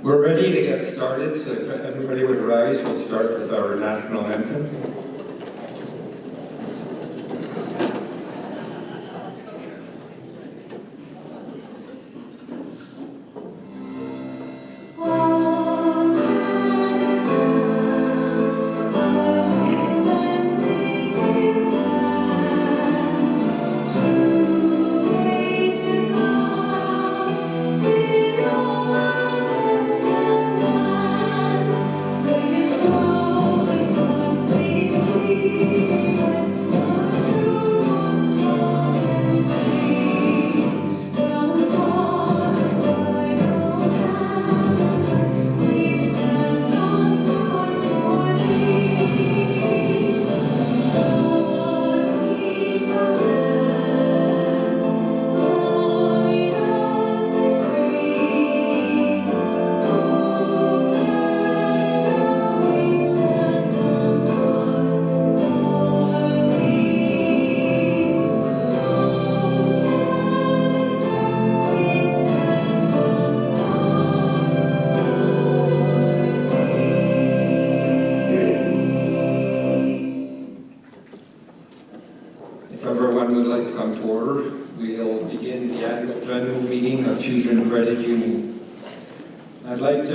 We're ready to get started, so if everybody would rise, we'll start with our national anthem.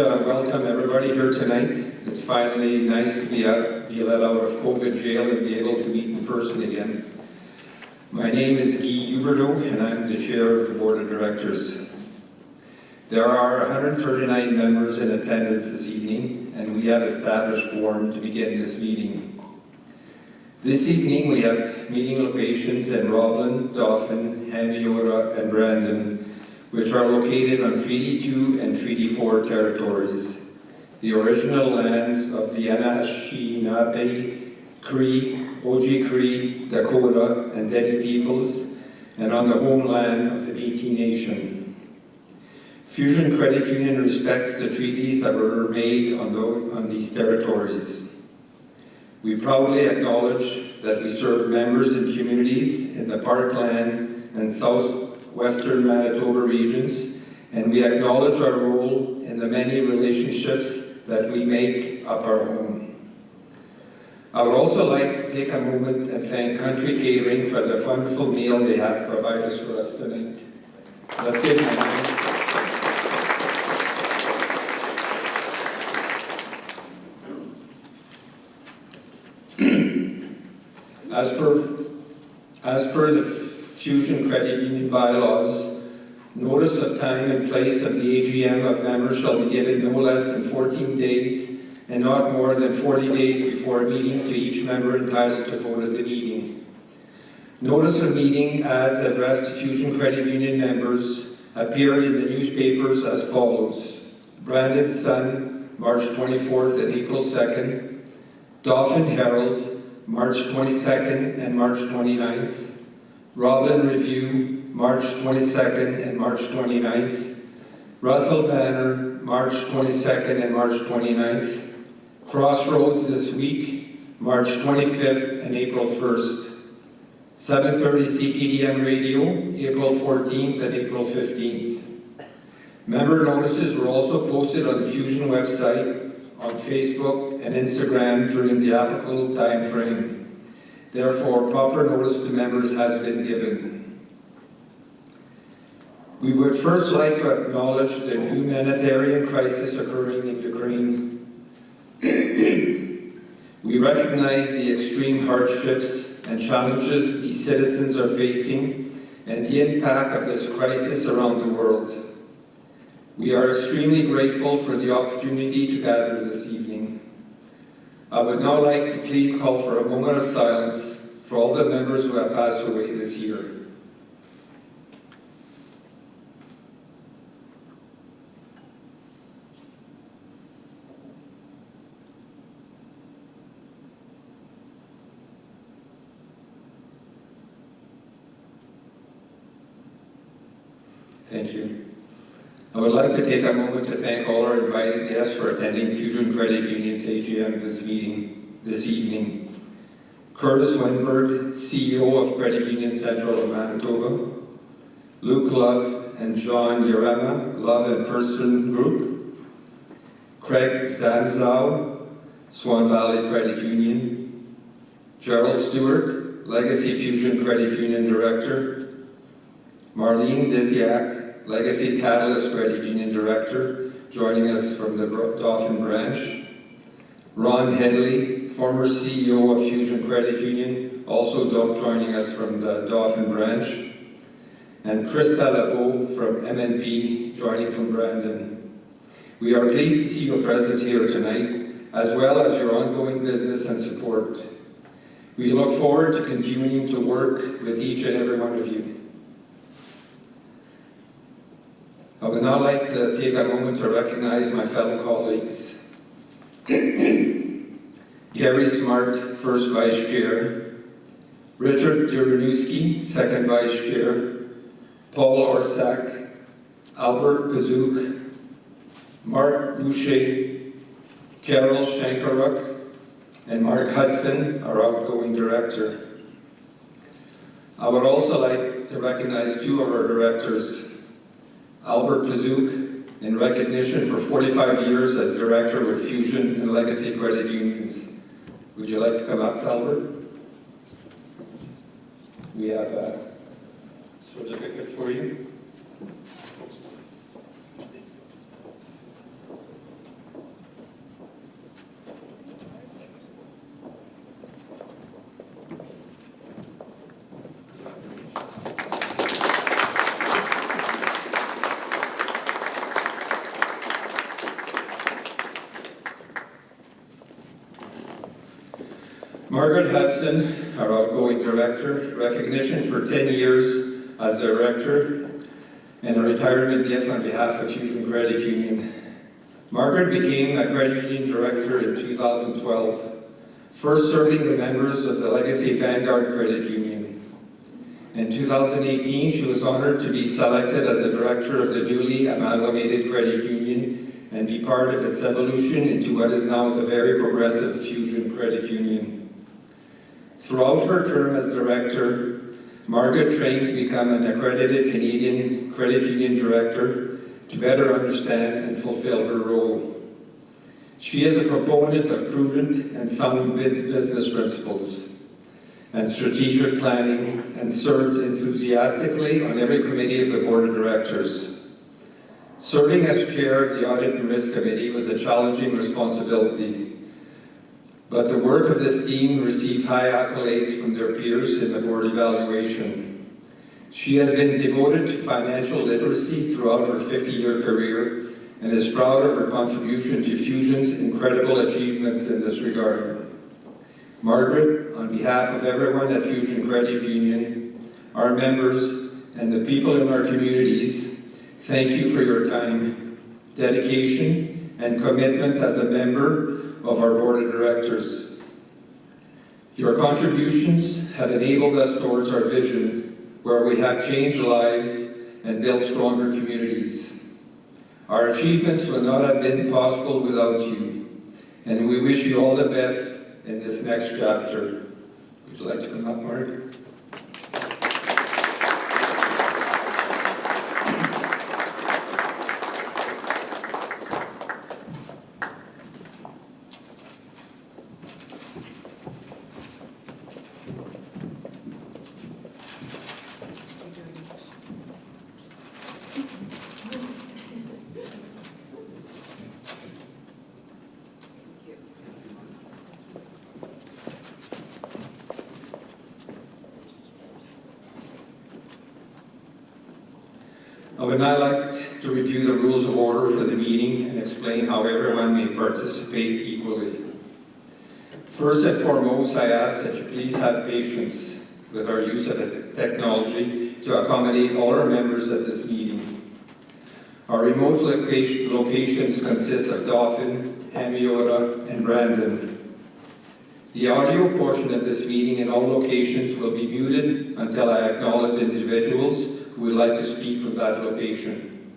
Welcome everybody here tonight. It's finally nice to be let out of COVID jail and be able to meet in person again. My name is Guy Huberdeau and I'm the chair of the board of directors. There are 139 members in attendance this evening and we have established quorum to begin this meeting. This evening we have meeting locations in Roblin, Dauphin, Hamiota and Brandon, which are located on Treaty 2 and Treaty 4 territories, the original lands of the Anishinaabe, Cree, Oji-Cree, Dakota, and Dene peoples, and on the homeland of the Métis Nation. Fusion Credit Union respects the treaties that were made on these territories. We proudly acknowledge that we serve members and communities in the Parkland and Southwestern Manitoba regions, and we acknowledge our role in the many relationships that we make up our home. I would also like to take a moment and thank Country Catering for the wonderful meal they have provided for us tonight. Let's give them a hand. As per the Fusion Credit Union bylaws, notice of time and place of the AGM of members shall be given no less than 14 days and not more than 40 days before a meeting to each member entitled to vote at the meeting. Notice of meeting ads addressed to Fusion Credit Union members appeared in the newspapers as follows: Brandon Sun, March 24th and April 2nd, Dauphin Herald, March 22nd and March 29th, Roblin Review, March 22nd and March 29th, Russell Banner, March 22nd and March 29th, Crossroads This Week, March 25th and April 1st, 730 CKDM Radio, April 14th and April 15th. Member notices were also posted on the Fusion website, on Facebook and Instagram during the applicable time frame. Therefore, proper notice to members has been given. We would first like to acknowledge the humanitarian crisis occurring in Ukraine. We recognize the extreme hardships and challenges these citizens are facing and the impact of this crisis around the world. We are extremely grateful for the opportunity to gather this evening. I would now like to please call for a moment of silence for all the members who have passed away this year. Thank you. I would like to take a moment to thank all our invited guests for attending Fusion Credit Union's AGM this evening. Curtis Winberg, CEO of Credit Union Central of Manitoba, Luke Love and John Yarema, Love and Person Group, Craig Zamzow, Swan Valley Credit Union, Gerald Stewart, Legacy Fusion Credit Union Director, Marlene Disiak, Legacy Catalyst Credit Union Director, joining us from the Dauphin branch, Ron Headley, former CEO of Fusion Credit Union, also joining us from the Dauphin branch, and Krista Lebeau from MNP, joining from Brandon. We are pleased to see your presence here tonight, as well as your ongoing business and support. We look forward to continuing to work with each and every one of you. I would now like to take a moment to recognize my fellow colleagues. Gary Smart, First Vice Chair, Richard Duranowski, Second Vice Chair, Paul Orsak, Albert Pazouk, Mark Boucher, Carol Shankaruk, and Mark Hudson, our outgoing director. I would also like to recognize two of our directors, Albert Pazouk, in recognition for 45 years as director with Fusion and Legacy Credit Unions. Would you like to come up, Albert? We have a certificate for you. Margaret Hudson, our outgoing director, recognition for 10 years as director, and a retirement gift on behalf of Fusion Credit Union. Margaret became a credit union director in 2012, first serving the members of the Legacy Vanguard Credit Union. In 2018, she was honored to be selected as a director of the newly amalgamated credit union and be part of its evolution into what is now the very progressive Fusion Credit Union. Throughout her term as director, Margaret trained to become an accredited Canadian credit union director to better understand and fulfill her role. She is a proponent of prudent and sound business principles and strategic planning, and served enthusiastically on every committee of the board of directors. Serving as chair of the Audit and Risk Committee was a challenging responsibility, but the work of this team received high accolades from their peers in the board evaluation. She has been devoted to financial literacy throughout her 50-year career and is proud of her contribution to Fusion's incredible achievements in this regard. Margaret, on behalf of everyone at Fusion Credit Union, our members, and the people in our communities, thank you for your time, dedication, and commitment as a member of our board of directors. Your contributions have enabled us towards our vision, where we have changed lives and built stronger communities. Our achievements would not have been possible without you, and we wish you all the best in this next chapter. Would you like to come up, Mark? I would now like to review the rules of order for the meeting and explain how everyone may participate equally. First and foremost, I ask that you please have patience with our use of technology to accommodate all our members at this meeting. Our remote locations consist of Dauphin, Hamiota, and Brandon. The audio portion of this meeting in all locations will be muted until I acknowledge individuals who would like to speak from that location.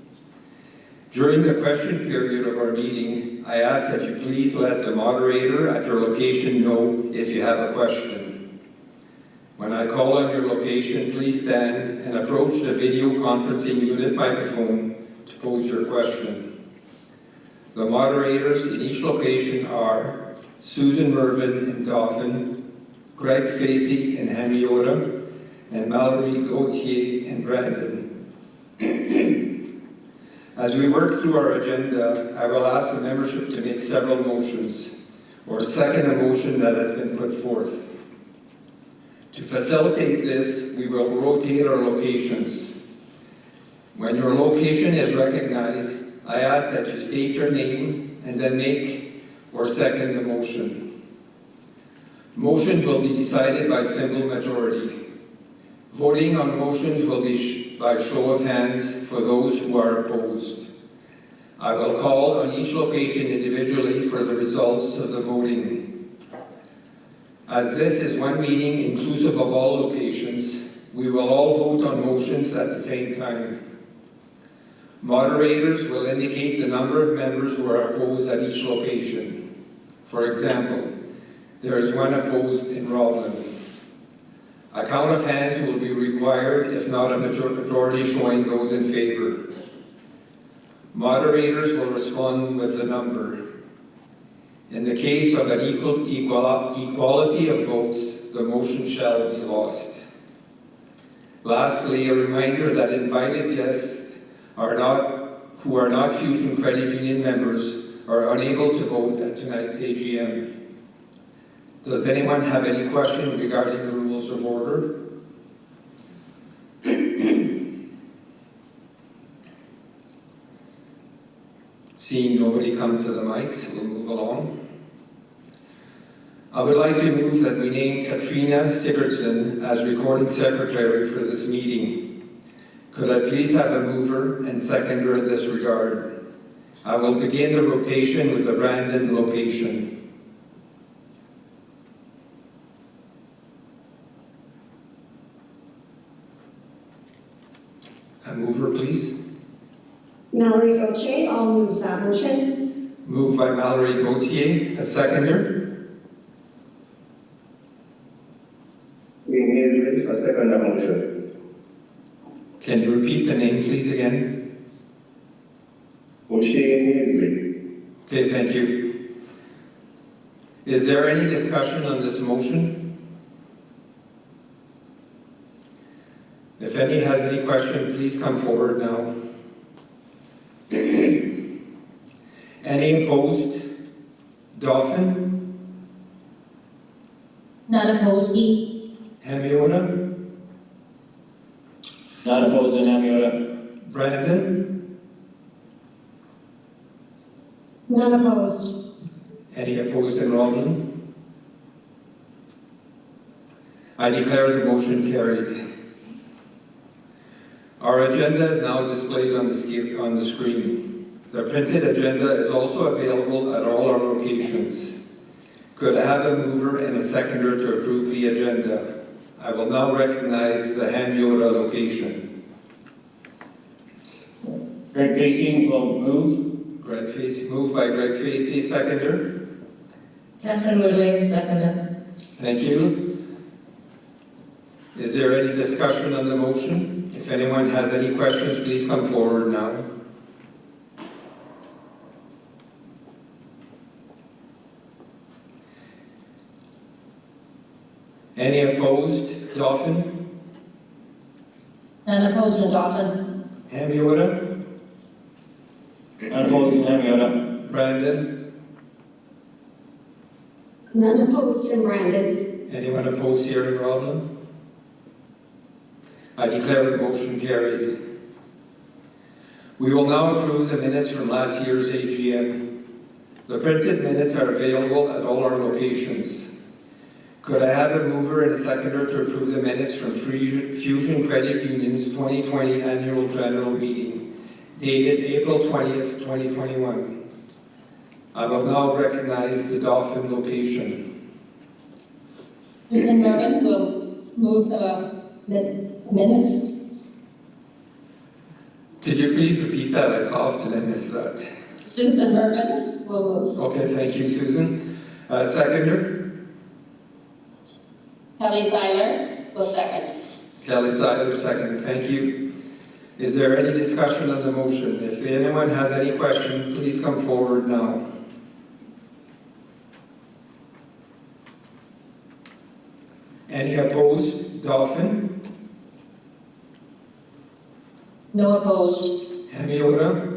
During the question period of our meeting, I ask that you please let the moderator at your location know if you have a question. When I call on your location, please stand and approach the video conferencing unit microphone to pose your question. The moderators in each location are Susan Mervyn in Dauphin, Greg Facey in Hamiota, and Mallory Gauthier in Brandon. As we work through our agenda, I will ask the membership to make several motions or second a motion that has been put forth. To facilitate this, we will rotate our locations. When your location is recognized, I ask that you state your name and then make or second the motion. Motions will be decided by simple majority. Voting on motions will be by show of hands for those who are opposed. I will call on each location individually for the results of the voting. As this is one meeting inclusive of all locations, we will all vote on motions at the same time. Moderators will indicate the number of members who are opposed at each location. For example, there is one opposed in Roblin. A count of hands will be required if not a majority showing those in favor. Moderators will respond with the number. In the case of an equality of votes, the motion shall be lost. Lastly, a reminder that invited guests who are not Fusion Credit Union members are unable to vote at tonight's AGM. Does anyone have any question regarding the rules of order? Seeing nobody come to the mics, we'll move along. I would like to move that we name Katrina Sigurdsson as recording secretary for this meeting. Could I please have a mover and seconder in this regard? I will begin the rotation with the Brandon location. A mover, please. Mallory Gauthier, I'll move that motion. Moved by Mallory Gauthier. A seconder? I second that motion. Can you repeat the name, please, again? Okay, thank you. Is there any discussion on this motion? If any has any question, please come forward now. Any opposed? Dauphin? Not opposed, E. Hamiota? Not opposed in Hamiota. Brandon? Not opposed. Any opposed in Roblin? I declare the motion carried. Our agenda is now displayed on the screen. The printed agenda is also available at all our locations. Could I have a mover and a seconder to approve the agenda? I will now recognize the Hamiota location. Greg Facey will move. Greg Facey, moved by Greg Facey, seconder. Catherine Woodley, seconded. Thank you. Is there any discussion on the motion? If anyone has any questions, please come forward now. Any opposed? Dauphin? None opposed in Dauphin. Hamiota? Not opposed in Hamiota. Brandon? None opposed in Brandon. Anyone opposed here in Roblin? I declare the motion carried. We will now approve the minutes from last year's AGM. The printed minutes are available at all our locations. Could I have a mover and a seconder to approve the minutes from Fusion Credit Union's 2020 Annual General Meeting, dated April 20th, 2021? I will now recognize the Dauphin location. Susan Mervyn will move the minutes. Could you please repeat that? I coughed and I missed that. Susan Mervyn will move. Okay, thank you, Susan. Seconder? Kelly Seiler will second. Kelly Seiler, second. Thank you. Is there any discussion on the motion? If anyone has any question, please come forward now. Any opposed? Dolphin? No opposed. Hemiota?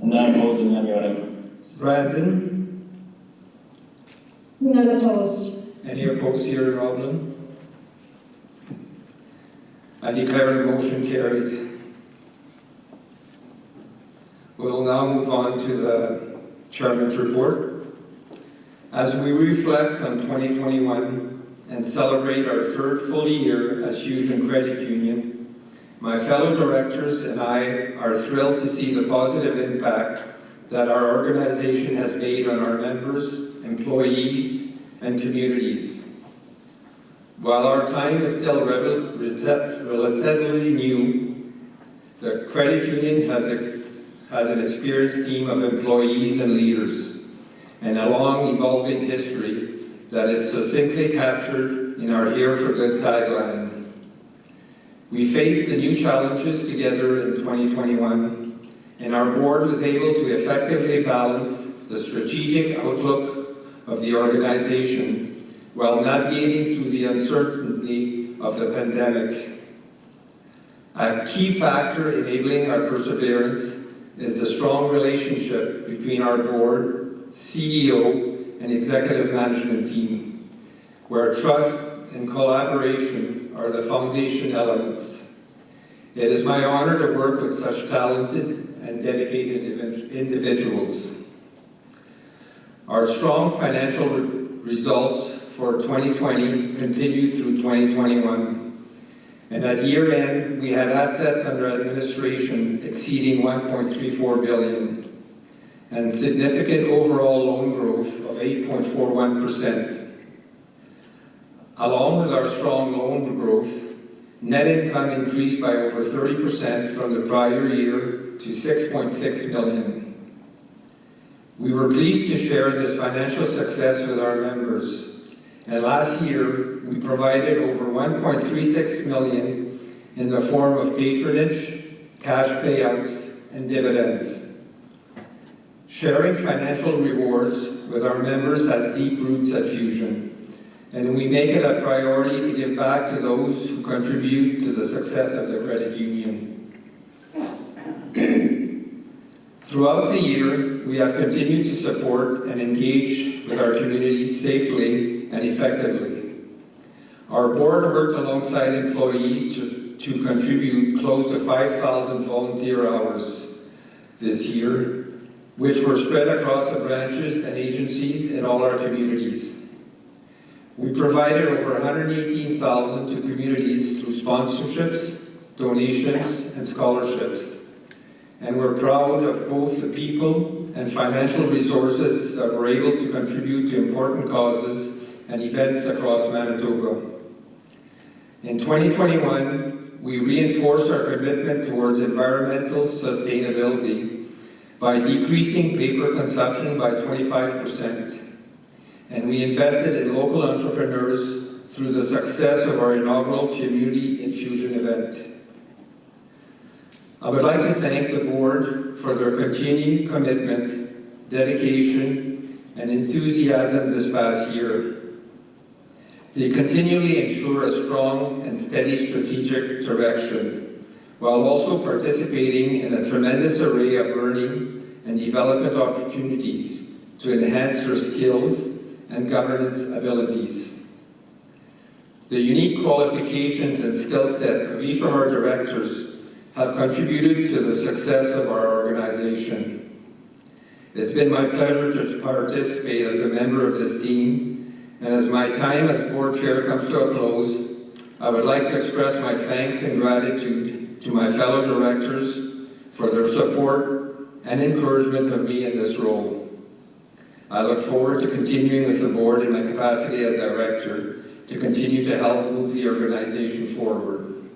I'm not opposed in Hemiota. Brandon? None opposed. Any opposed here in Roblin? I declare the motion carried. We'll now move on to the Chairman's report. As we reflect on 2021 and celebrate our third full year as Fusion Credit Union, my fellow directors and I are thrilled to see the positive impact that our organization has made on our members, employees, and communities. While our time is still relatively new, the credit union has an experienced team of employees and leaders, and a long evolving history that is succinctly captured in our Here for Good tagline. We faced the new challenges together in 2021, and our board was able to effectively balance the strategic outlook of the organization while navigating through the uncertainty of the pandemic. A key factor enabling our perseverance is the strong relationship between our board, CEO, and executive management team, where trust and collaboration are the foundation elements. It is my honor to work with such talented and dedicated individuals. Our strong financial results for 2020 continued through 2021. And at year end, we had assets under administration exceeding $1.34 billion and significant overall loan growth of 8.41%. Along with our strong loan growth, net income increased by over 30% from the prior year to $6.6 million. We were pleased to share this financial success with our members. And last year, we provided over $1.36 million in the form of patronage, cash payouts, and dividends. Sharing financial rewards with our members has deep roots at Fusion, and we make it a priority to give back to those who contribute to the success of the credit union. Throughout the year, we have continued to support and engage with our communities safely and effectively. Our board worked alongside employees to contribute close to 5,000 volunteer hours this year, which were spread across the branches and agencies in all our communities. We provided over $118,000 to communities through sponsorships, donations, and scholarships. And we're proud of both the people and financial resources that were able to contribute to important causes and events across Manitoba. In 2021, we reinforced our commitment towards environmental sustainability by decreasing paper consumption by 25%. And we invested in local entrepreneurs through the success of our inaugural Community Infusion event. I would like to thank the board for their continued commitment, dedication, and enthusiasm this past year. They continually ensure a strong and steady strategic direction, while also participating in a tremendous array of learning and development opportunities to enhance their skills and governance abilities. The unique qualifications and skill set of each of our directors have contributed to the success of our organization. It's been my pleasure to participate as a member of this team, and as my time as board chair comes to a close, I would like to express my thanks and gratitude to my fellow directors for their support and encouragement of me in this role. I look forward to continuing with the board in my capacity as director to continue to help move the organization forward.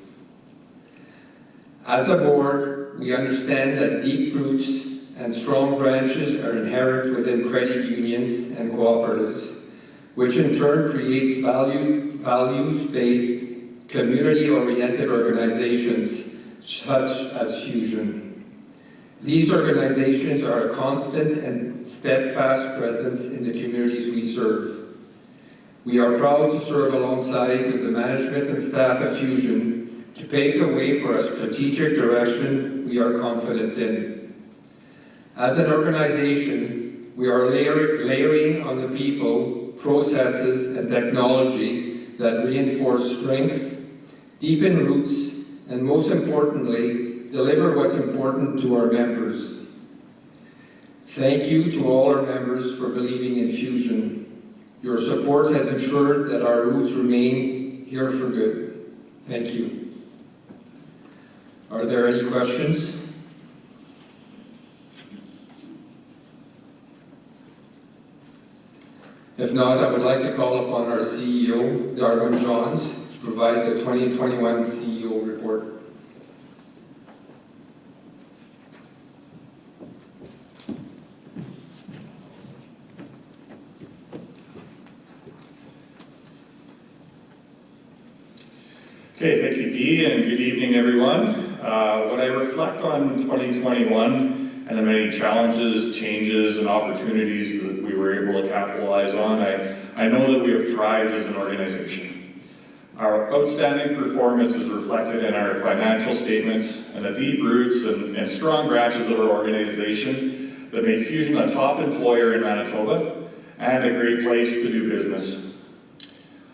As a board, we understand that deep roots and strong branches are inherent within credit unions and cooperatives, which in turn creates values-based, community-oriented organizations such as Fusion. These organizations are a constant and steadfast presence in the communities we serve. We are proud to serve alongside with the management and staff of Fusion to pave the way for a strategic direction we are confident in. As an organization, we are layering on the people, processes, and technology that reinforce strength, deepen roots, and most importantly, deliver what's important to our members. Thank you to all our members for believing in Fusion. Your support has ensured that our roots remain here for good. Thank you. Are there any questions? If not, I would like to call upon our CEO, Darwin Johns, to provide the 2021 CEO report. Okay, thank you, Guy, and good evening, everyone. When I reflect on 2021 and the many challenges, changes, and opportunities that we were able to capitalize on, I know that we have thrived as an organization. Our outstanding performance is reflected in our financial statements and the deep roots and strong branches of our organization that make Fusion a top employer in Manitoba and a great place to do business.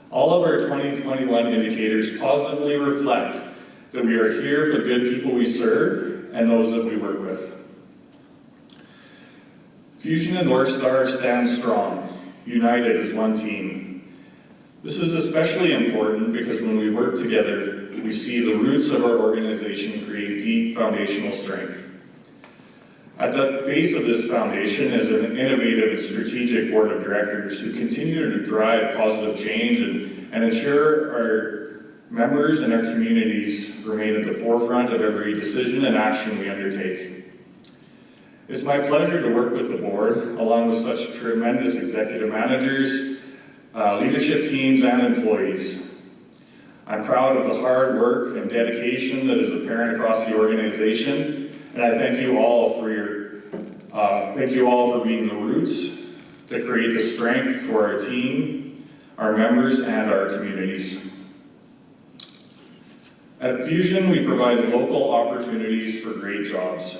All of our 2021 indicators positively reflect that we are here for the good people we serve and those that we work with. Fusion and North Star stand strong, united as one team. This is especially important because when we work together, we see the roots of our organization create deep foundational strength. At the base of this foundation is an innovative and strategic board of directors who continue to drive positive change and ensure our members and our communities remain at the forefront of every decision and action we undertake. It's my pleasure to work with the board, along with such tremendous executive managers, leadership teams, and employees. I'm proud of the hard work and dedication that is apparent across the organization. And I thank you all for being the roots that create the strength for our team, our members, and our communities. At Fusion, we provide local opportunities for great jobs.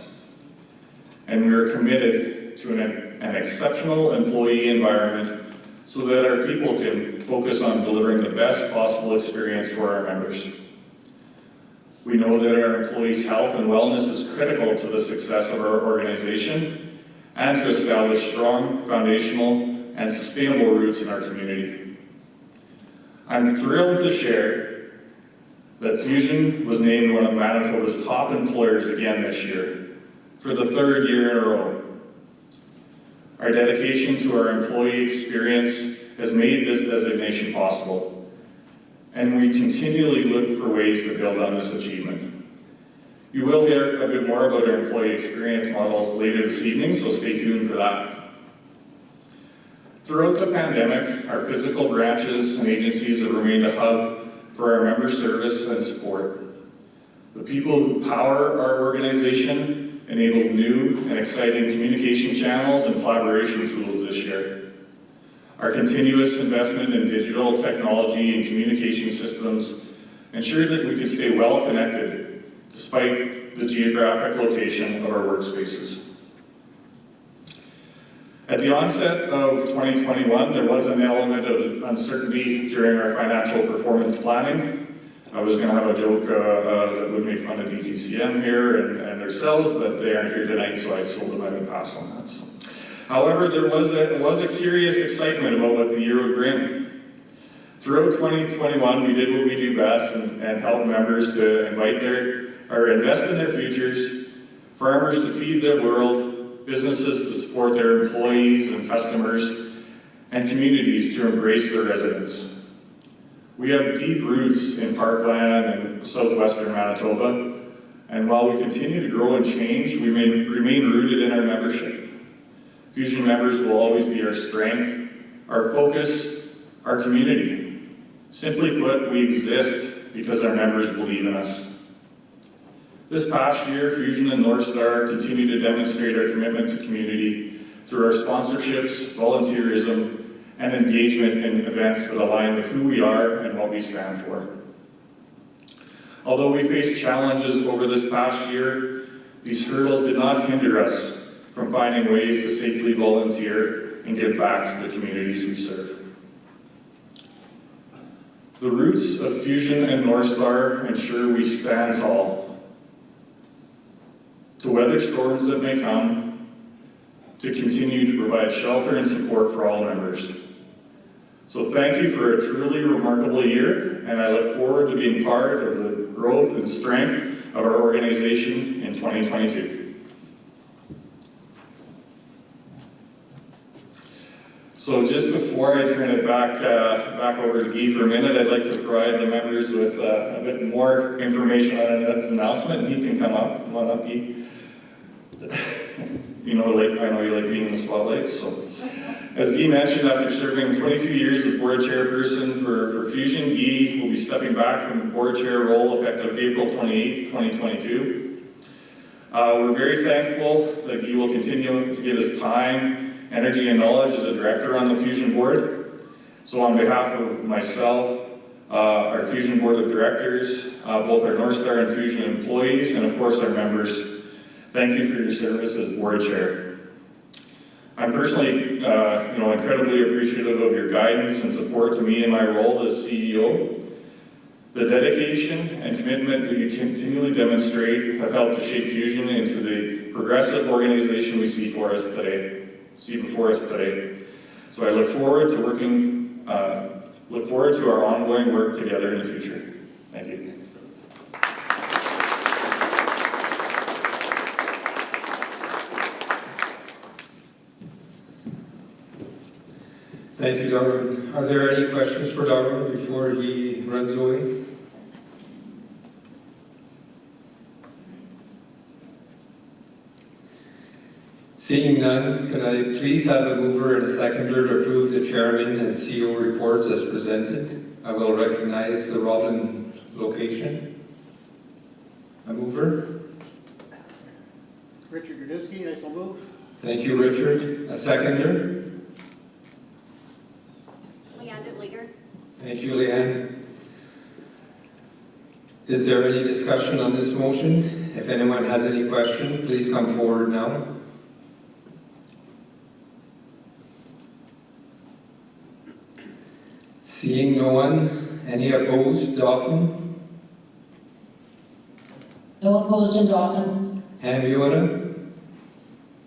And we are committed to an exceptional employee environment so that our people can focus on delivering the best possible experience for our members. We know that our employees' health and wellness is critical to the success of our organization and to establish strong, foundational, and sustainable roots in our community. I'm thrilled to share that Fusion was named one of Manitoba's top employers again this year, for the third year in a row. Our dedication to our employee experience has made this designation possible, and we continually look for ways to build on this achievement. You will hear a bit more about our employee experience model later this evening, so stay tuned for that. Throughout the pandemic, our physical branches and agencies have remained a hub for our member service and support. The people who power our organization enabled new and exciting communication channels and collaboration tools this year. Our continuous investment in digital technology and communication systems ensured that we could stay well connected despite the geographic location of our workspaces. At the onset of 2021, there was an element of uncertainty during our financial performance planning. I was going to have a joke that would make fun of DGCM here and ourselves, but they aren't here tonight, so I told them I would pass on that. So. However, there was a curious excitement about what the year would bring. Throughout 2021, we did what we do best and helped members to invest in their futures, farmers to feed their world, businesses to support their employees and customers, and communities to embrace their residents. We have deep roots in Parkland and southwestern Manitoba, and while we continue to grow and change, we remain rooted in our membership. Fusion members will always be our strength, our focus, our community. Simply put, we exist because our members believe in us. This past year, Fusion and North Star continue to demonstrate our commitment to community through our sponsorships, volunteerism, and engagement in events that align with who we are and what we stand for. Although we faced challenges over this past year, these hurdles did not hinder us from finding ways to safely volunteer and give back to the communities we serve. The roots of Fusion and North Star ensure we stand tall to weather storms that may come, to continue to provide shelter and support for all members. So thank you for a truly remarkable year, and I look forward to being part of the growth and strength of our organization in 2022. So just before I turn it back over to Guy for a minute, I'd like to provide the members with a bit more information on this announcement, and he can come on up, Guy. I know you like being in the spotlight. So, as Guy mentioned, after serving 22 years as board chairperson for Fusion, Guy will be stepping back from the board chair role effective April 28th, 2022. We're very thankful that Guy will continue to give us time, energy, and knowledge as a director on the Fusion board. So on behalf of myself, our Fusion board of directors, both our North Star and Fusion employees, and of course our members, thank you for your service as board chair. I'm personally incredibly appreciative of your guidance and support to me in my role as CEO. The dedication and commitment that you continually demonstrate have helped to shape Fusion into the progressive organization we see before us today. So I look forward to our ongoing work together in the future. Thank you. Thank you, Darwin. Are there any questions for Darwin before he runs away? Seeing none, could I please have a mover and a seconder to approve the chairman and CEO reports as presented? I will recognize the Roblin location. A mover? Richard Grodowski, I shall move. Thank you, Richard. A seconder? Thank you, Leanne. Is there any discussion on this motion? If anyone has any question, please come forward now. Seeing no one, any opposed? Dauphin? No opposed in Dauphin. Hamiota?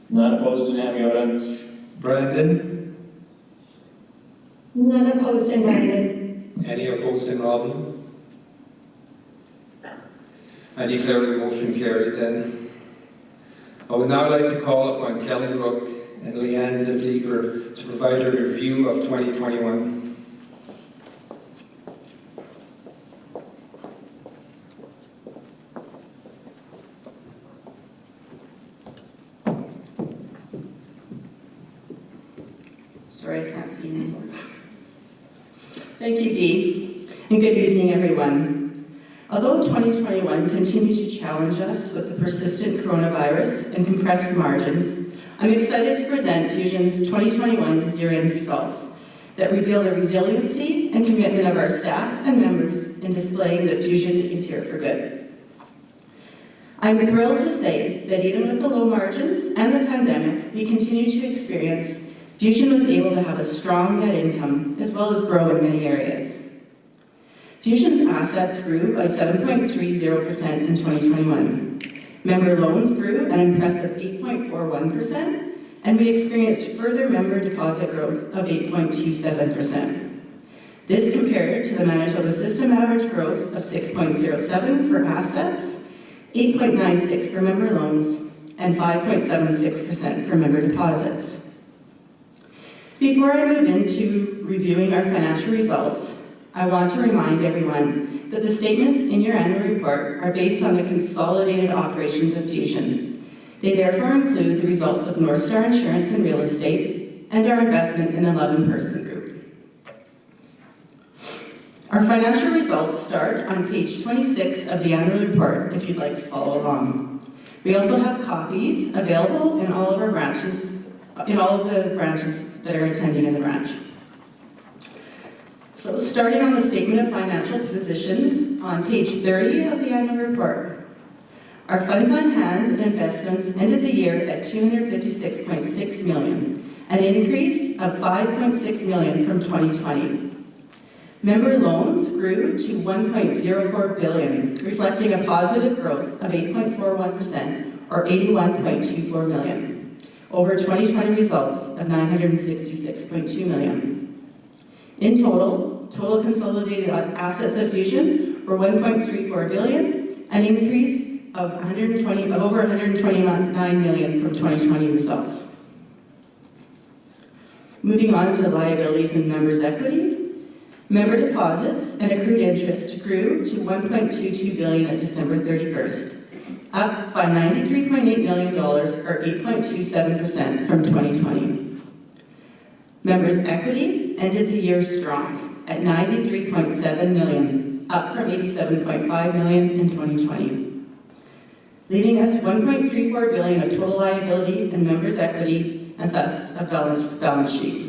Not opposed in Hamiota. Brandon? None opposed in Brandon. Any opposed in Roblin? I declare the motion carried then. I would now like to call upon Kelly Brooke and Leanne DeVlieger to provide a review of 2021. Sorry, I can't see anymore. Thank you, Guy, and good evening, everyone. Although 2021 continued to challenge us with the persistent coronavirus and compressed margins, I'm excited to present Fusion's 2021 year-end results that reveal the resiliency and commitment of our staff and members in displaying that Fusion is here for good. I'm thrilled to say that even with the low margins and the pandemic we continue to experience, Fusion was able to have a strong net income as well as grow in many areas. Fusion's assets grew by 7.30% in 2021. Member loans grew an impressive 8.41%, and we experienced further member deposit growth of 8.27%. This compared to the Manitoba system average growth of 6.07% for assets, 8.96% for member loans, and 5.76% for member deposits. Before I move into reviewing our financial results, I want to remind everyone that the statements in your annual report are based on the consolidated operations of Fusion. They therefore include the results of North Star Insurance and Real Estate and our investment in 11 Person Group. Our financial results start on page 26 of the annual report if you'd like to follow along. We also have copies available in all of our branches, in all of the branches that are attending in the branch. So starting on the statement of financial positions on page 30 of the annual report. Our funds on hand and investments ended the year at $256.6 million, an increase of $5.6 million from 2020. Member loans grew to $1.04 billion, reflecting a positive growth of 8.41% or $81.24 million, over 2020 results of $966.2 million. In total consolidated assets of Fusion were $1.34 billion, an increase of over $129 million from 2020 results. Moving on to liabilities and members' equity. Member deposits and accrued interest grew to $1.22 billion at December 31st, up by $93.8 million or 8.27% from 2020. Members' equity ended the year strong at $93.7 million, up from $87.5 million in 2020, leaving us $1.34 billion of total liability and members' equity, and thus a balanced balance sheet.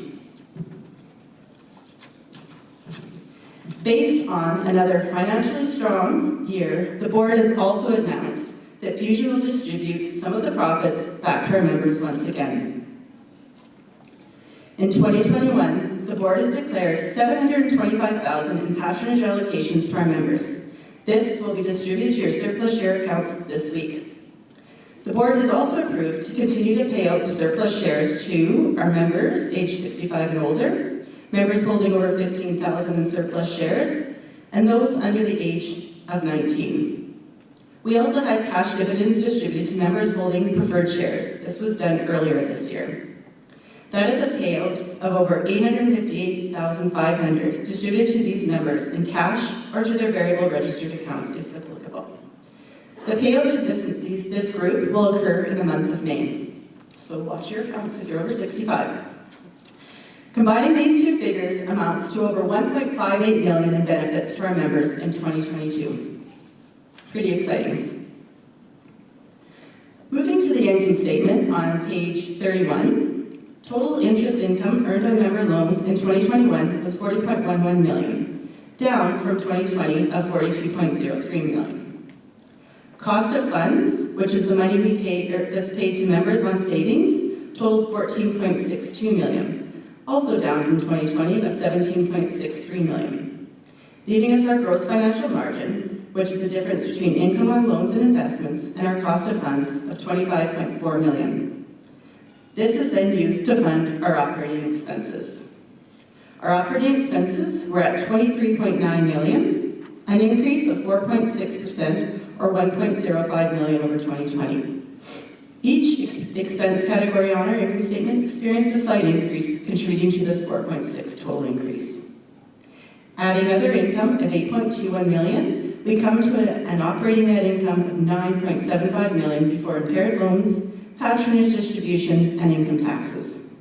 Based on another financially strong year, the board has also announced that Fusion will distribute some of the profits back to our members once again. In 2021, the board has declared $725,000 in patronage allocations to our members. This will be distributed to your surplus share accounts this week. The board has also approved to continue to pay out the surplus shares to our members aged 65 and older, members holding over 15,000 in surplus shares, and those under the age of 19. We also had cash dividends distributed to members holding preferred shares. This was done earlier this year. That is a payout of over $858,500 distributed to these members in cash or to their variable registered accounts if applicable. The payout to this group will occur in the month of May. So watch your accounts if you're over 65. Combining these two figures amounts to over $1.58 million in benefits to our members in 2022. Pretty exciting. Moving to the income statement on page 31, total interest income earned on member loans in 2021 was $40.11 million, down from 2020 of $42.03 million. Cost of funds, which is the money we pay that's paid to members on savings, totaled $14.62 million. Also down from 2020 of $17.63 million, leaving us our gross financial margin, which is the difference between income on loans and investments, and our cost of funds of $25.4 million. This is then used to fund our operating expenses. Our operating expenses were at $23.9 million, an increase of 4.6% or $1.05 million over 2020. Each expense category on our income statement experienced a slight increase, contributing to this 4.6 total increase. Adding other income of $8.21 million, we come to an operating net income of $9.75 million before impaired loans, patronage distribution, and income taxes.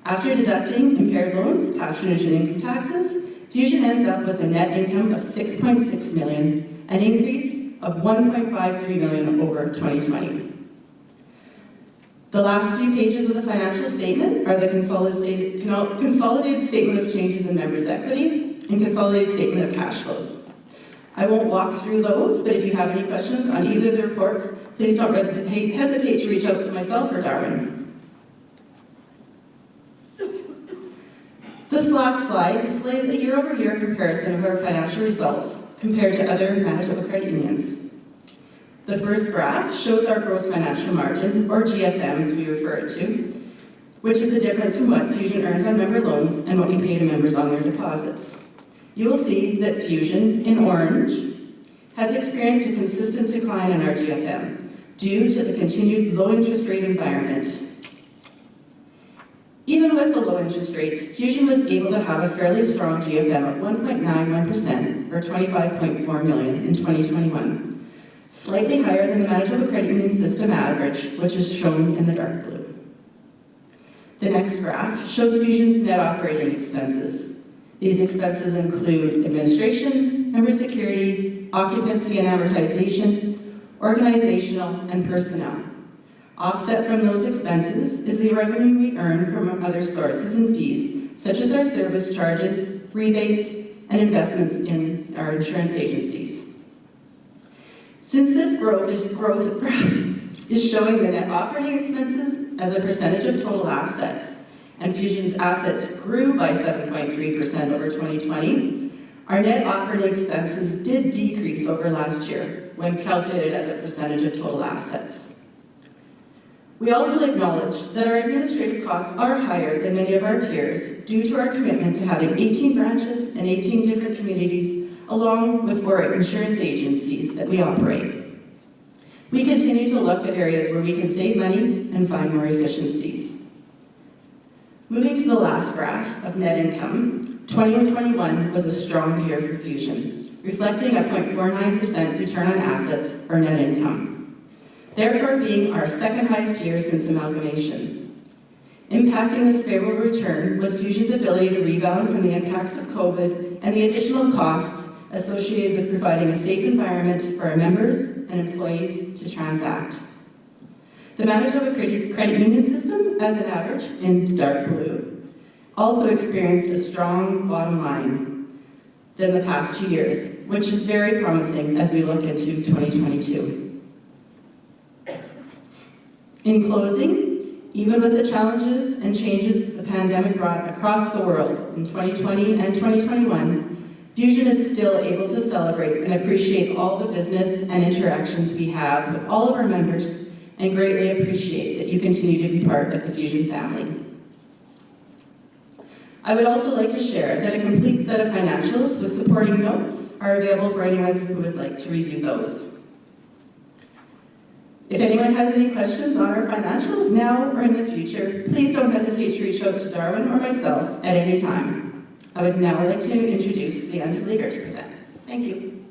After deducting impaired loans, patronage, and income taxes, Fusion ends up with a net income of $6.6 million, an increase of $1.53 million over 2020. The last few pages of the financial statement are the consolidated statement of changes in members' equity and consolidated statement of cash flows. I won't walk through those, but if you have any questions on either of the reports, please don't hesitate to reach out to myself or Darwin. This last slide displays a year-over-year comparison of our financial results compared to other Manitoba credit unions. The first graph shows our gross financial margin, or GFM as we refer it to, which is the difference from what Fusion earns on member loans and what we pay to members on their deposits. You will see that Fusion, in orange, has experienced a consistent decline in our GFM due to the continued low interest rate environment. Even with the low interest rates, Fusion was able to have a fairly strong GFM of 1.91% or $25.4 million in 2021. Slightly higher than the Manitoba Credit Union System average, which is shown in the dark blue. The next graph shows Fusion's net operating expenses. These expenses include administration, member security, occupancy and amortization, organizational, and personnel. Offset from those expenses is the revenue we earn from other sources and fees, such as our service charges, rebates, and investments in our insurance agencies. Since this growth is showing the net operating expenses as a percentage of total assets, and Fusion's assets grew by 7.3% over 2020, our net operating expenses did decrease over last year when calculated as a percentage of total assets. We also acknowledge that our administrative costs are higher than many of our peers due to our commitment to having 18 branches in 18 different communities, along with 4 insurance agencies that we operate. We continue to look at areas where we can save money and find more efficiencies. Moving to the last graph of net income, 2021 was a strong year for Fusion, reflecting a 0.49% return on assets for net income, therefore being our second highest year since amalgamation. Impacting this favorable return was Fusion's ability to rebound from the impacts of COVID and the additional costs associated with providing a safe environment for our members and employees to transact. The Manitoba Credit Union system, as an average, in dark blue, also experienced a strong bottom line than the past 2 years, which is very promising as we look into 2022. In closing, even with the challenges and changes the pandemic brought across the world in 2020 and 2021, Fusion is still able to celebrate and appreciate all the business and interactions we have with all of our members, and greatly appreciate that you continue to be part of the Fusion family. I would also like to share that a complete set of financials with supporting notes are available for anyone who would like to review those. If anyone has any questions on our financials now or in the future, please don't hesitate to reach out to Darwin or myself at any time. I would now like to introduce the end of leader to present. Thank you.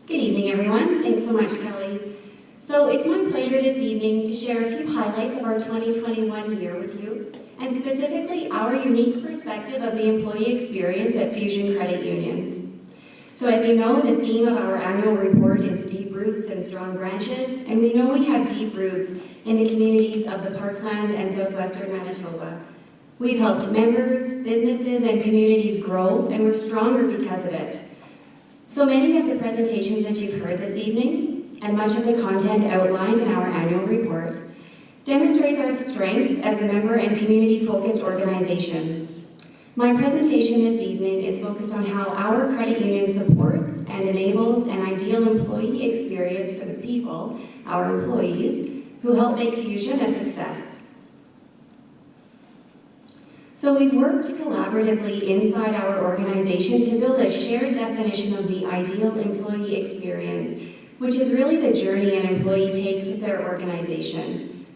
Good evening, everyone. Thanks so much, Kelly. So it's my pleasure this evening to share a few highlights of our 2021 year with you, and specifically our unique perspective of the employee experience at Fusion Credit Union. So as you know, the theme of our annual report is deep roots and strong branches, and we know we have deep roots in the communities of the Parkland and Southwestern Manitoba. We've helped members, businesses, and communities grow, and we're stronger because of it. So many of the presentations that you've heard this evening, and much of the content outlined in our annual report, demonstrates our strength as a member and community-focused organization. My presentation this evening is focused on how our credit union supports and enables an ideal employee experience for the people, our employees, who help make Fusion a success. So we've worked collaboratively inside our organization to build a shared definition of the ideal employee experience, which is really the journey an employee takes with their organization.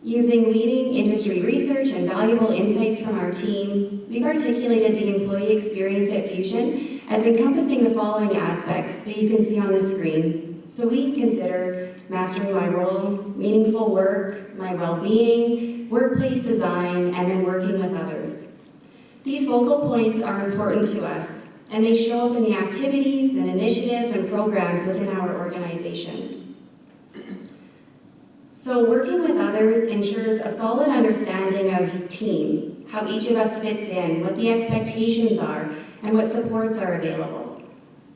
Using leading industry research and valuable insights from our team, we've articulated the employee experience at Fusion as encompassing the following aspects that you can see on the screen. So we consider mastering my role, meaningful work, my well-being, workplace design, and then working with others. These focal points are important to us, and they show up in the activities and initiatives and programs within our organization. So working with others ensures a solid understanding of team, how each of us fits in, what the expectations are, and what supports are available.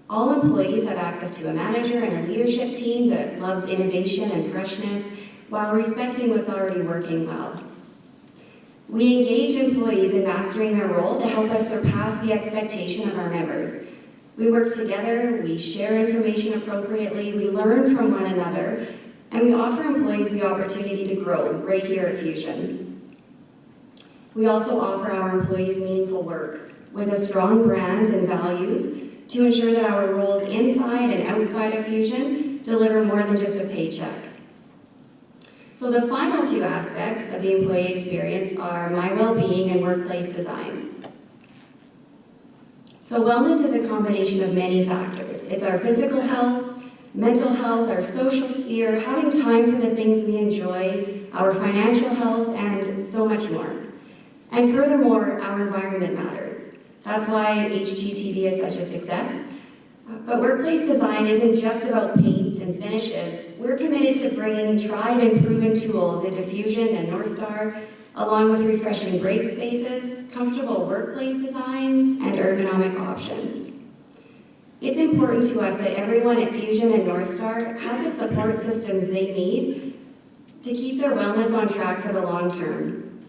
All employees have access to a manager and a leadership team that loves innovation and freshness while respecting what's already working well. We engage employees in mastering their role to help us surpass the expectation of our members. We work together, we share information appropriately, we learn from one another, and we offer employees the opportunity to grow right here at Fusion. We also offer our employees meaningful work with a strong brand and values to ensure that our roles inside and outside of Fusion deliver more than just a paycheck. So the final two aspects of the employee experience are my well-being and workplace design. So wellness is a combination of many factors. It's our physical health, mental health, our social sphere, having time for the things we enjoy, our financial health, and so much more. And furthermore, our environment matters. That's why HGTV is such a success. But workplace design isn't just about paint and finishes. We're committed to bringing tried and proven tools into Fusion and North Star, along with refreshing break spaces, comfortable workplace designs, and ergonomic options. It's important to us that everyone at Fusion and North Star has the support systems they need to keep their wellness on track for the long term.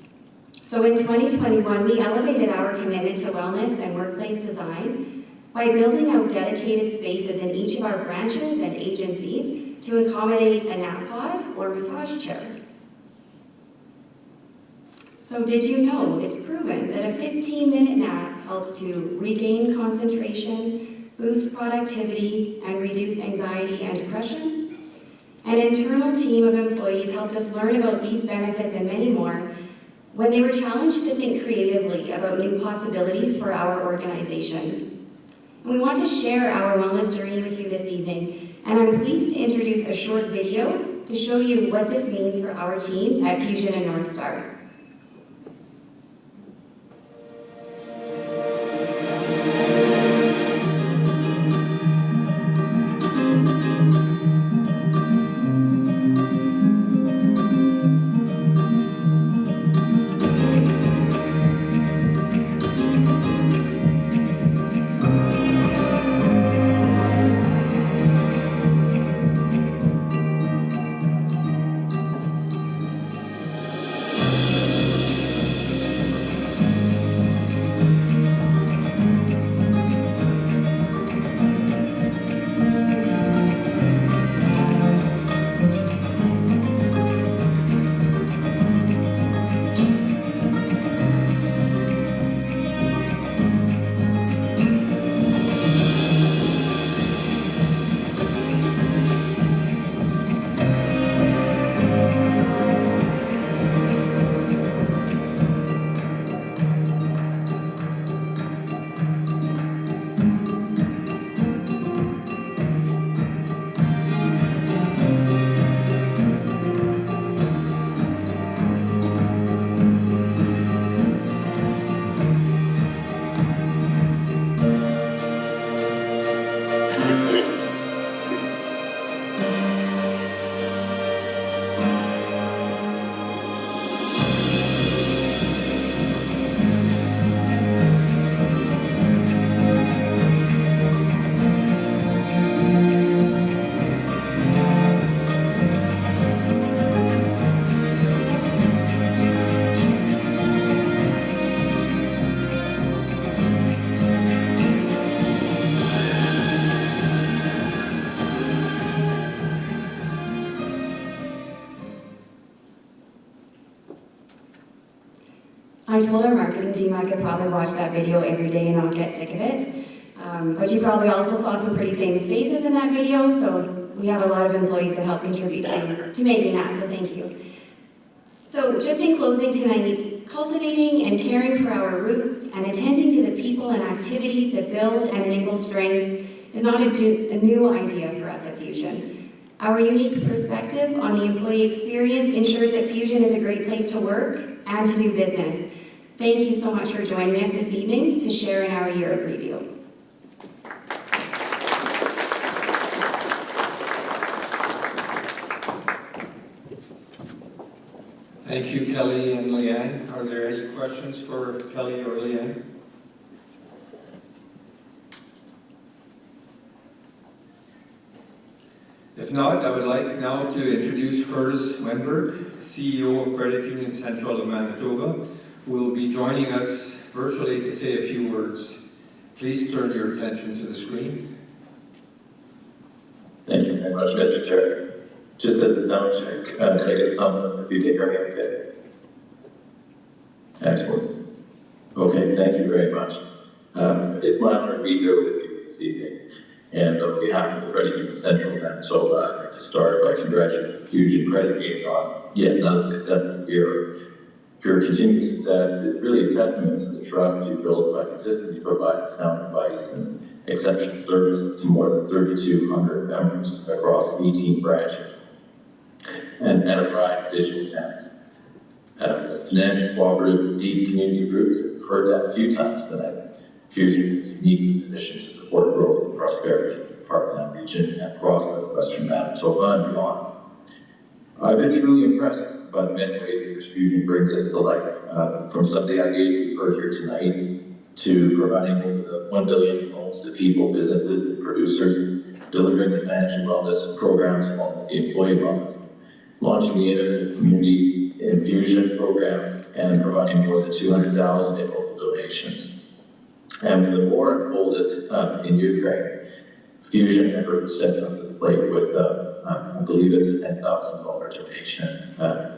So in 2021, we elevated our commitment to wellness and workplace design by building out dedicated spaces in each of our branches and agencies to accommodate a nap pod or massage chair. So did you know it's proven that a 15-minute nap helps to regain concentration, boost productivity, and reduce anxiety and depression? An internal team of employees helped us learn about these benefits and many more when they were challenged to think creatively about new possibilities for our organization. And we want to share our wellness journey with you this evening, and I'm pleased to introduce a short video to show you what this means for our team at Fusion and North Star. I told our marketing team I could probably watch that video every day and not get sick of it. But you probably also saw some pretty famous faces in that video, so we have a lot of employees that help contribute to making that, so thank you. So just in closing tonight, cultivating and caring for our roots and attending to the people and activities that build and enable strength is not a new idea for us at Fusion. Our unique perspective on the employee experience ensures that Fusion is a great place to work and to do business. Thank you so much for joining us this evening to share in our year of review. Thank you, Kelly and Leanne. Are there any questions for Kelly or Leanne? If not, I would like now to introduce Curtis Wenberg, CEO of Credit Union Central of Manitoba, who will be joining us virtually to say a few words. Please turn your attention to the screen. Thank you very much, Mr. Chair. Just as a sound check, can I get a thumbs up if you can hear me okay? Excellent. Okay, thank you very much. It's my honor to be here with you this evening. And on behalf of the Credit Union Central of Manitoba, I'd like to start by congratulating the Fusion Credit Union on yet another successful year. Your continued success is really a testament to the trust you've built by consistently providing sound advice and exceptional service to more than 3,200 members across 18 branches and a variety of digital channels. As financial cooperative with deep community roots, we've heard that a few times tonight. Fusion is uniquely positioned to support growth and prosperity in the Parkland region and across Western Manitoba and beyond. I've been truly impressed by the many ways in which Fusion brings us to life, from some of the ideas we've heard here tonight to providing over the 1 billion loans to people, businesses, and producers, delivering the financial wellness programs along with the employee wellness, launching the innovative community infusion program, and providing more than 200,000 in local donations. And the war unfolded in Ukraine, Fusion never stepped up to the plate with, I believe it's a $10,000 donation,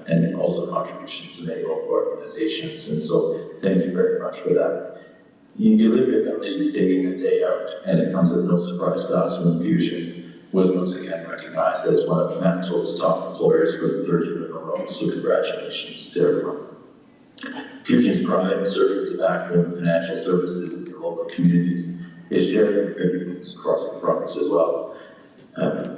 and also contributions to many local organizations. And so thank you very much for that. You live your values day in and day out, and it comes as no surprise to us when Fusion was once again recognized as one of Manitoba's top employers for the third year in a row. So congratulations to everyone. Fusion's pride in serving as a backbone of financial services in your local communities is shared in credit unions across the province as well.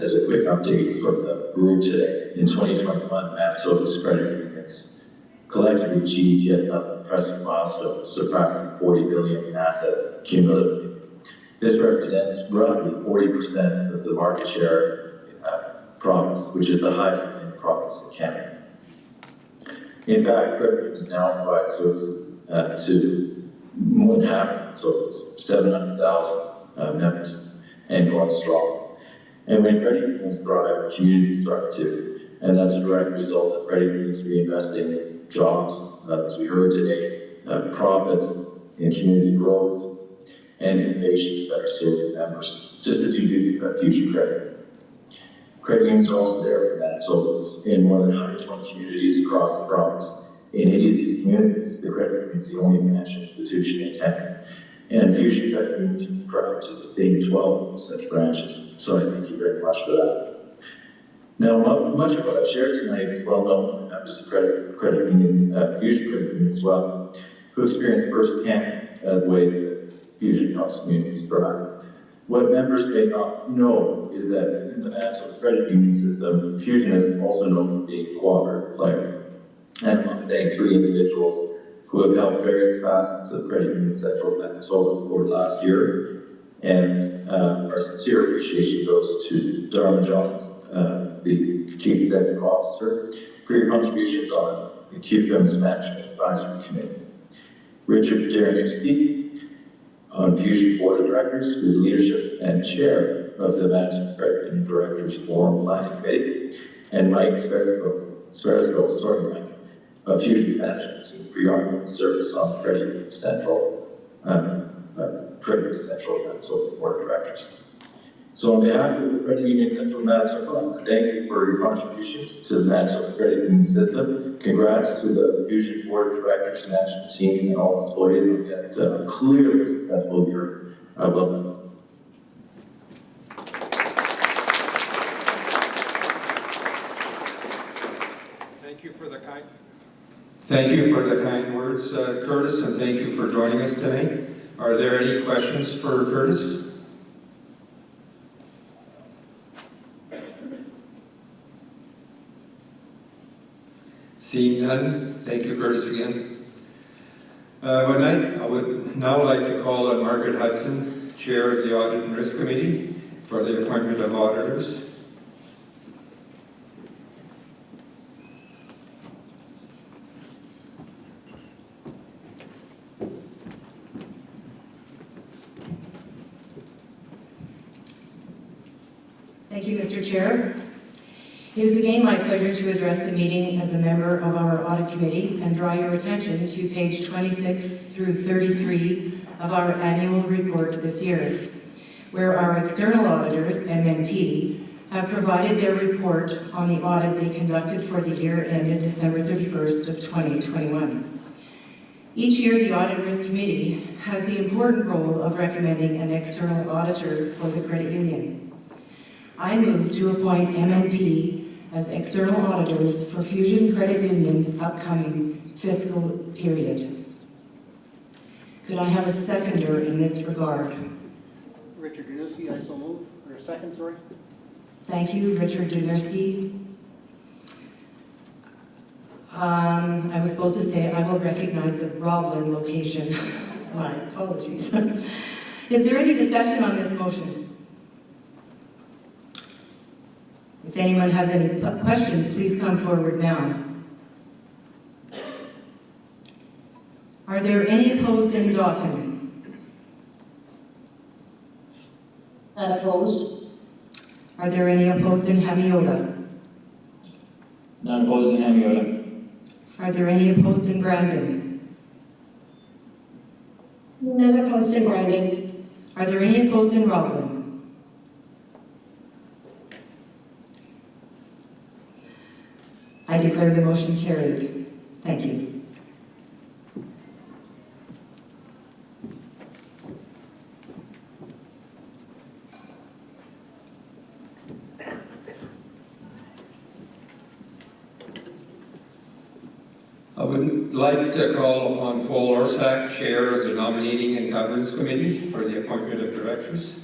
As a quick update from the room today, in 2021, Manitoba's credit unions collectively achieved yet another impressive milestone, surpassing 40 billion in assets cumulatively. This represents roughly 40% of the market share in that province, which is the highest in the province in Canada. In fact, credit unions now provide services to more than half, so it's 700,000 members, and going strong. And when credit unions thrive, communities thrive too. And that's a direct result of credit unions reinvesting in jobs, as we heard today, profits, in community growth, and innovation that are serving members, just as you do at Fusion Credit. Credit unions are also there for Manitobans in more than 120 communities across the province. In 80 of these communities, the credit union is the only financial institution in town. And Fusion Credit Union can be proud to sustain 12 such branches. So I thank you very much for that. Now, much of what I've shared tonight is well known members of credit union, Fusion Credit Union as well, who experience firsthand the ways that Fusion helps communities thrive. What members may not know is that within the Manitoba credit union system, Fusion is also known for being a cooperative player. And I want to thank 3 individuals who have helped various facets of Credit Union Central Manitoba over the last year. And our sincere appreciation goes to Dharma Johns, the Chief Executive Officer, for your contributions on the QFIM's Management Advisory Committee. Richard Dereniewski on Fusion Board of Directors, for the leadership and chair of the Management Credit Union Directors Forum Planning Committee, and Mike Sversgo, of Fusion Management Team for your ongoing service on the Credit Union Central Manitoba Board of Directors. So on behalf of the Credit Union Central Manitoba, thank you for your contributions to the Manitoba Credit Union system. Congrats to the Fusion Board of Directors, management team, and all employees on that clearly successful year. Well done. Thank you for the kind words, Curtis, and thank you for joining us today. Are there any questions for Curtis? Seeing none, thank you, Curtis, again. I would now like to call on Margaret Hudson, Chair of the Audit and Risk Committee, for the appointment of auditors. Thank you, Mr. Chair. It is again my pleasure to address the meeting as a member of our Audit Committee and draw your attention to page 26 through 33 of our annual report this year, where our external auditors, MNP, have provided their report on the audit they conducted for the year ended December 31st of 2021. Each year, the Audit Risk Committee has the important role of recommending an external auditor for the credit union. I move to appoint MNP as external auditors for Fusion Credit Union's upcoming fiscal period. Could I have a seconder in this regard? Richard Gruniski, I so move, or second, sorry. Thank you, Richard Dunarski. I was supposed to say I will recognize the Roblin location. My apologies. Is there any discussion on this motion? If anyone has any questions, please come forward now. Are there any opposed in Dauphin? None opposed. Are there any opposed in Hamiota? None opposed in Hamiota. Are there any opposed in Brandon? None opposed in Brandon. Are there any opposed in Roblin? I declare the motion carried. Thank you. I would like to call upon Paul Orsak, Chair of the Nominating and Governance Committee, for the appointment of directors.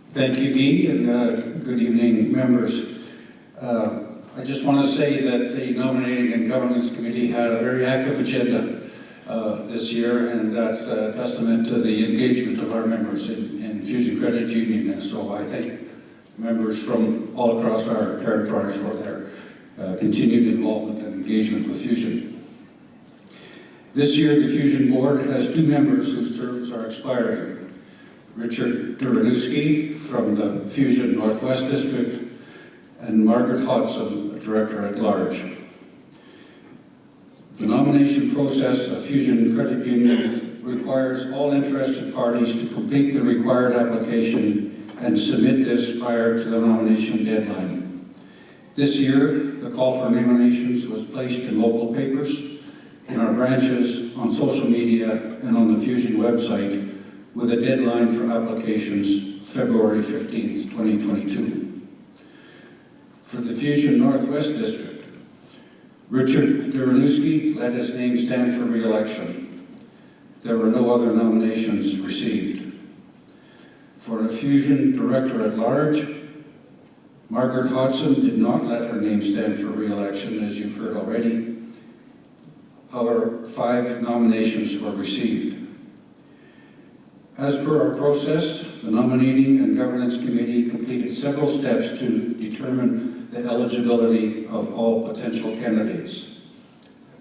Thank you, Guy, and good evening, members. I just want to say that the Nominating and Governance Committee had a very active agenda this year, and that's a testament to the engagement of our members in Fusion Credit Union. And so I thank members from all across our territory for their continued involvement and engagement with Fusion. This year, the Fusion Board has 2 members whose terms are expiring. Richard Duranowski from the Fusion Northwest District and Margaret Hodson, Director at Large. The nomination process of Fusion Credit Union requires all interested parties to complete the required application and submit this prior to the nomination deadline. This year, the call for nominations was placed in local papers, in our branches, on social media, and on the Fusion website, with a deadline for applications February 15th, 2022. For the Fusion Northwest District, Richard Duranowski let his name stand for re-election. There were no other nominations received. For the Fusion Director at Large, Margaret Hodson did not let her name stand for re-election, as you've heard already. However, 5 nominations were received. As per our process, the Nominating and Governance Committee completed several steps to determine the eligibility of all potential candidates.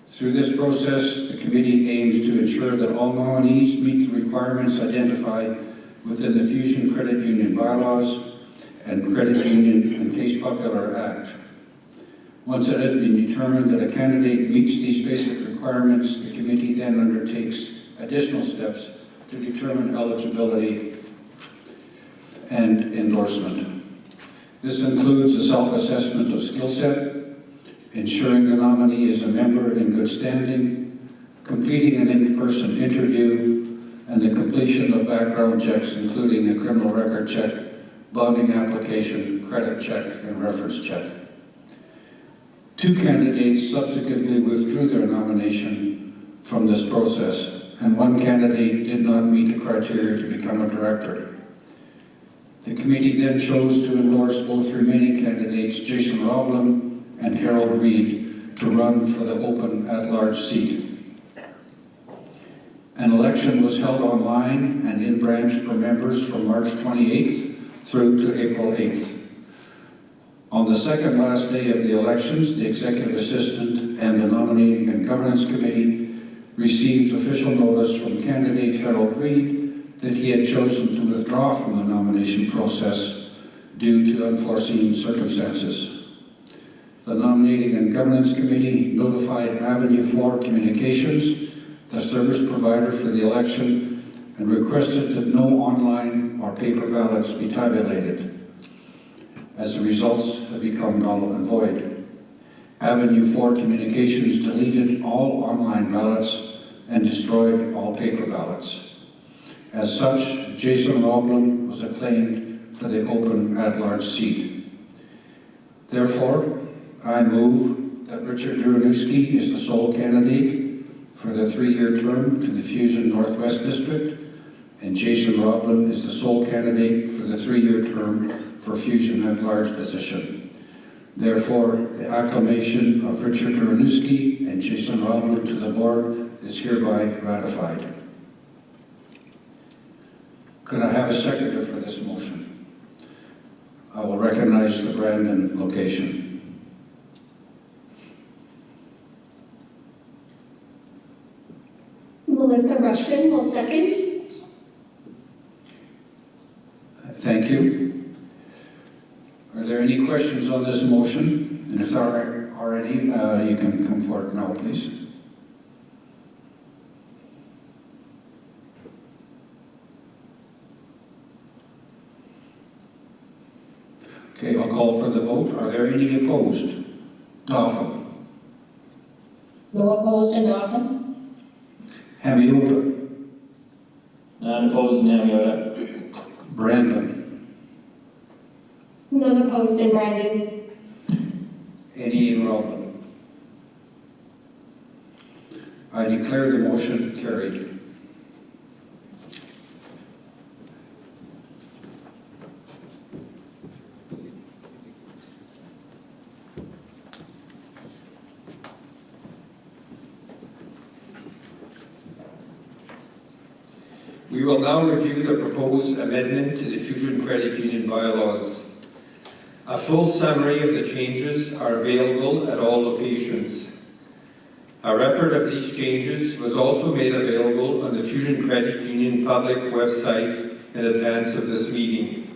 Through this process, the committee aims to ensure that all nominees meet the requirements identified within the Fusion Credit Union Bylaws and Credit Union and Case Popular Act. Once it has been determined that a candidate meets these basic requirements, the committee then undertakes additional steps to determine eligibility and endorsement. This includes a self-assessment of skill set, ensuring the nominee is a member in good standing, completing an in-person interview, and the completion of background checks, including a criminal record check, bonding application, credit check, and reference check. 2 candidates subsequently withdrew their nomination from this process, and 1 candidate did not meet the criteria to become a director. The committee then chose to endorse both remaining candidates, Jason Roblin and Harold Reed, to run for the open at-large seat. An election was held online and in branch for members from March 28th through to April 8th. On the second last day of the elections, the Executive Assistant and the Nominating and Governance Committee received official notice from candidate Harold Reed that he had chosen to withdraw from the nomination process due to unforeseen circumstances. The Nominating and Governance Committee notified Avenue 4 Communications, the service provider for the election, and requested that no online or paper ballots be tabulated, as the results have become null and void. Avenue 4 Communications deleted all online ballots and destroyed all paper ballots. As such, Jason Roblin was acclaimed for the open at-large seat. Therefore, I move that Richard Duranowski is the sole candidate for the 3-year term to the Fusion Northwest District, and Jason Roblin is the sole candidate for the 3-year term for Fusion at-large position. Therefore, the acclamation of Richard Luranuski and Jason Roblin to the board is hereby ratified. Could I have a seconder for this motion? I will recognize the Brandon location. Melissa Rushton will second. Thank you. Are there any questions on this motion? And if there are any, you can come forward now, please. Okay, I'll call for the vote. Are there any opposed? Dauphin. No opposed in Dauphin? Hamiota. None opposed in Hamiota. Brandon. None opposed in Brandon. Any in Roblin? I declare the motion carried. We will now review the proposed amendment to the Fusion Credit Union bylaws. A full summary of the changes are available at all locations. A record of these changes was also made available on the Fusion Credit Union public website in advance of this meeting.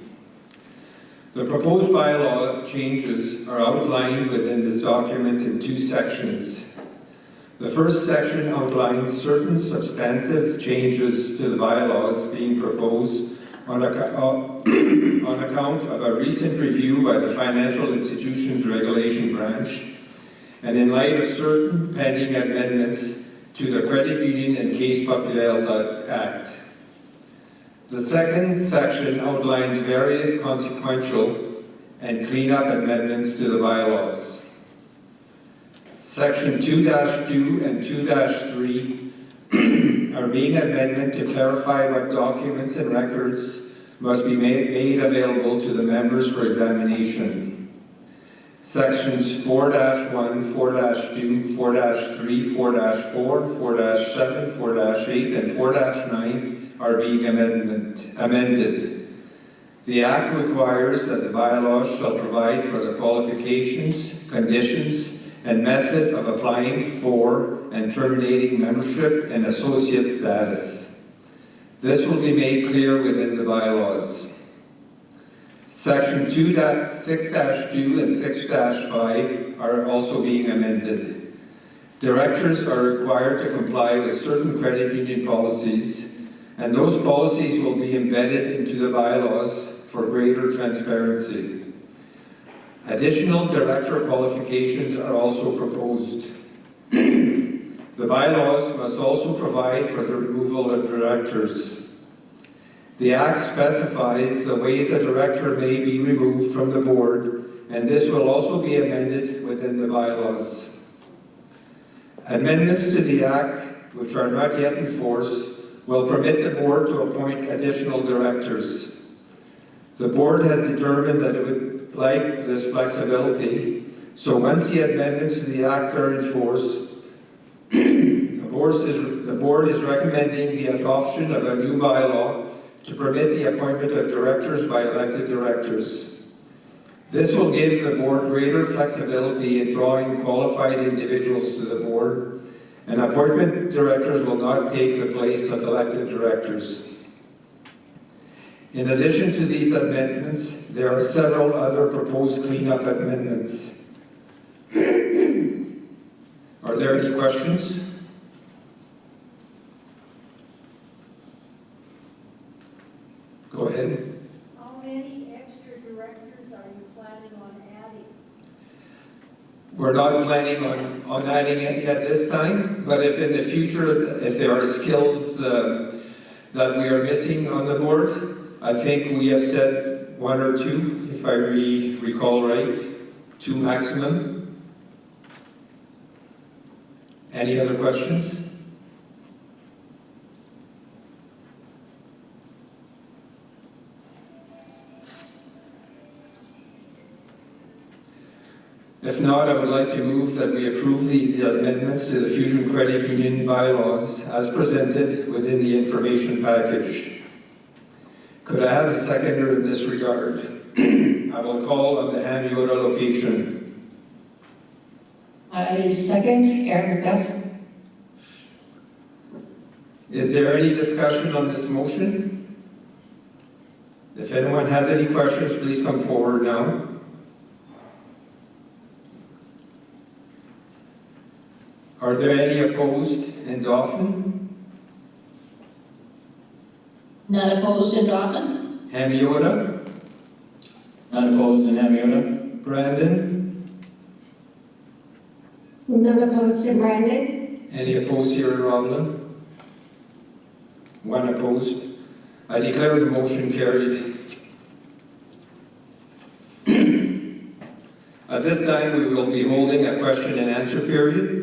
The proposed bylaw changes are outlined within this document in 2 sections. The first section outlines certain substantive changes to the bylaws being proposed on account of a recent review by the Financial Institutions Regulation Branch and in light of certain pending amendments to the Credit Union and Case Populaires Act. The second section outlines various consequential and cleanup amendments to the bylaws. Section 2-2 and 2-3 are being amended to clarify what documents and records must be made available to the members for examination. Sections 4-1, 4-2, 4-3, 4-4, 4-7, 4-8, and 4-9 are being amended. The Act requires that the bylaws shall provide for the qualifications, conditions, and method of applying for and terminating membership and associate status. This will be made clear within the bylaws. Section 6-2 and 6-5 are also being amended. Directors are required to comply with certain credit union policies, and those policies will be embedded into the bylaws for greater transparency. Additional director qualifications are also proposed. The bylaws must also provide for the removal of directors. The Act specifies the ways a director may be removed from the board, and this will also be amended within the bylaws. Amendments to the Act, which are not yet in force, will permit the board to appoint additional directors. The board has determined that it would like this flexibility, so once the amendments to the Act are in force, the board is recommending the adoption of a new bylaw to permit the appointment of directors by elected directors. This will give the board greater flexibility in drawing qualified individuals to the board, and appointment directors will not take the place of elected directors. In addition to these amendments, there are several other proposed cleanup amendments. Are there any questions? Go ahead. How many extra directors are you planning on adding? We're not planning on adding any at this time, but if in the future, if there are skills that we are missing on the board, I think we have said 1 or 2, if I recall right, 2 maximum. Any other questions? not, I would like to move that we approve these amendments to the Fusion Credit Union bylaws as presented within the information package. Could I have a seconder in this regard? I will call on the Hamiota location. I second Erica. Is there any discussion on this motion? If anyone has any questions, please come forward now. Are there any opposed in Dauphin? None opposed in Dauphin? Hamiota? None opposed in Hamiota. Brandon? None opposed in Brandon? Any opposed here in Roblin? One opposed. I declare the motion carried. At this time, we will be holding a question and answer period.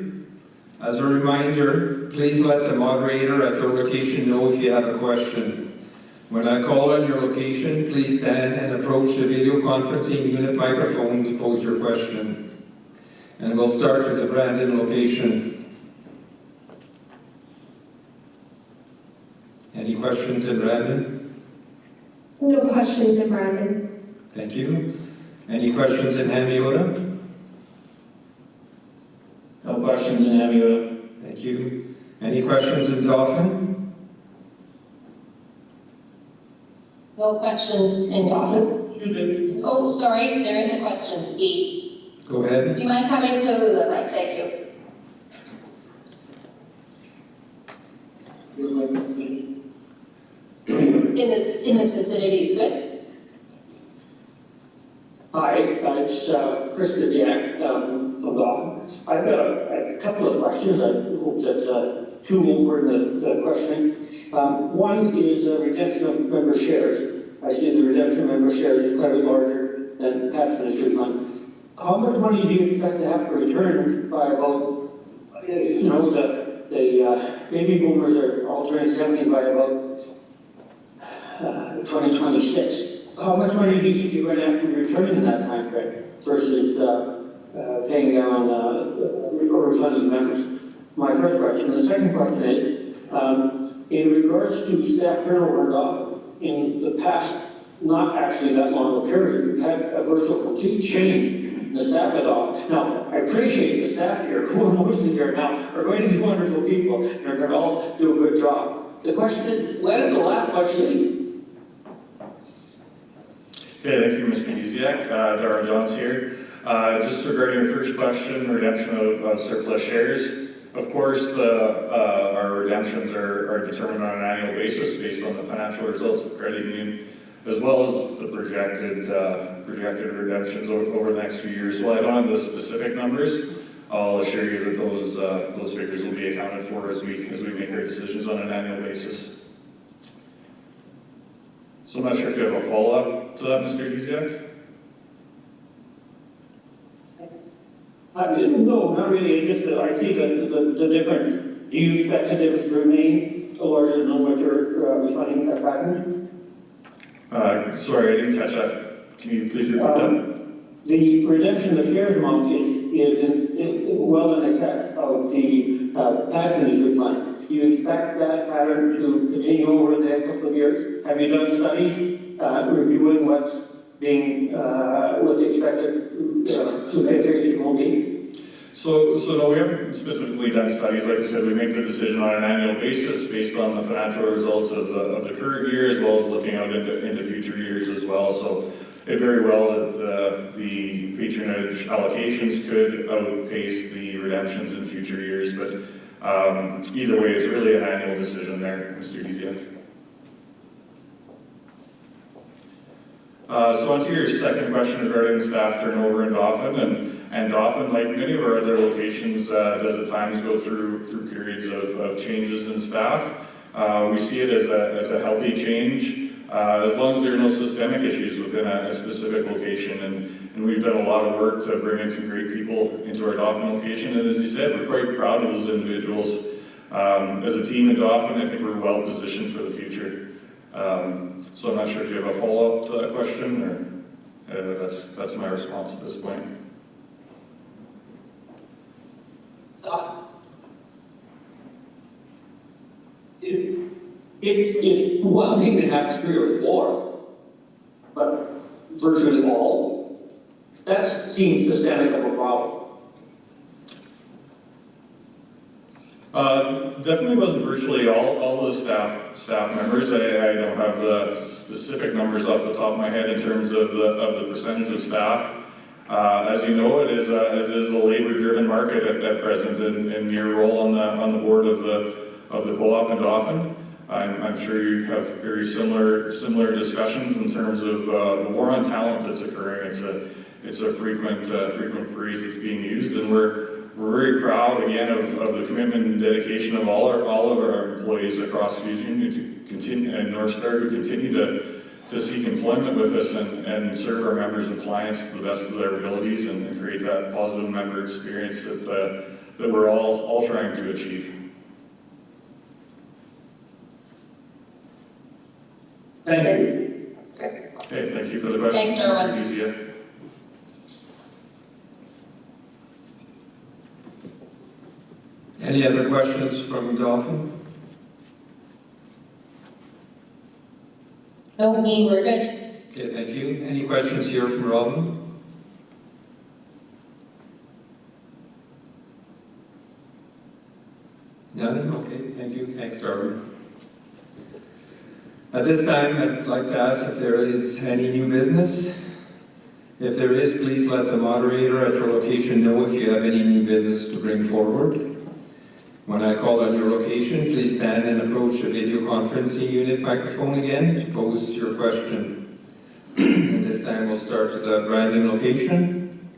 As a reminder, please let the moderator at your location know if you have a question. When I call on your location, please stand and approach the video conferencing unit microphone to pose your question. And we'll start with the Brandon location. Any questions in Brandon? No questions in Brandon. Thank you. Any questions in Hamiota? No questions in Hamiota. Thank you. Any questions in Dauphin? No questions in Dauphin? Oh, sorry, there is a question. E. Go ahead. Do you mind coming to the right? Thank you. In this vicinity is good? Hi, it's Chris Kaziak from Dauphin. I've got a couple of questions. I hope that two won't burn the questioning. One is redemption of member shares. I see the redemption of member shares is quite a bit larger than patronage refund. How much money do you expect to have to return by about, the baby boomers are all turning 70 by about 2026. How much money do you think you're going to have to return in that time frame versus paying down or refunding members? My first question. The second question is, in regards to staff turnover in Dauphin, in the past, not actually that long of a period, we've had a virtual complete change in the staff at Audit. Now, I appreciate the staff here, who are mostly here now, are going to be wonderful people, and are going to all do a good job. The question is, when did the last bunch leave? Okay, thank you, Mr. Giziak. Darrell Johns here. Just regarding your first question, redemption of surplus shares. Of course, our redemptions are determined on an annual basis based on the financial results of the credit union, as well as the projected redemptions over the next few years. While I don't have the specific numbers, I'll assure you that those figures will be accounted for as we make our decisions on an annual basis. So I'm not sure if you have a follow-up to that, Mr. Giziak? No, not really. Just I see the difference. Do you expect the difference to remain larger than what you're refunding that patronage? Sorry, I didn't catch that. Can you please repeat that? The redemption of shares amount is well in excess of the patronage refund. Do you expect that pattern to continue over the next couple of years? Have you done studies reviewing what's being, what the expected integration will be? So no, we haven't specifically done studies. Like I said, we make the decision on an annual basis based on the financial results of the current year, as well as looking out into future years as well. So it very well that the patronage allocations could outpace the redemptions in future years, but either way, it's really an annual decision there, Mr. Giziak. So on to your second question regarding staff turnover in Dauphin, and Dauphin, like many of our other locations, does at times go through periods of changes in staff. We see it as a healthy change, as long as there are no systemic issues within a specific location. And we've done a lot of work to bring in some great people into our Dauphin location. And as you said, we're quite proud of those individuals. As a team in Dauphin, I think we're well positioned for the future. So I'm not sure if you have a follow-up to that question, or that's my response at this point. It's one thing to have 3 or 4, but virtually all, that seems systemic of a problem. Definitely wasn't virtually all the staff members. I don't have the specific numbers off the top of my head in terms of the percentage of staff. As you know, it is a labor-driven market at present, in your role on the board of the co-op in Dauphin. I'm sure you have very similar discussions in terms of the war on talent that's occurring. It's a frequent phrase that's being used, and we're very proud again of the commitment and dedication of all of our employees across Fusion and North Star who continue to seek employment with us and serve our members and clients to the best of their abilities and create that positive member experience that we're all trying to achieve. Thank you. Okay, thank you for the question. Thanks, Darwin. Mr. Giesiak. Any other questions from Dauphin? No, we're good. Okay, thank you. Any questions here from Roblin? None? Okay, thank you. Thanks, Darwin. At this time, I'd like to ask if there is any new business. If there is, please let the moderator at your location know if you have any new business to bring forward. When I call on your location, please stand and approach the video conferencing unit microphone again to pose your question. And this time we'll start with the Brandon location.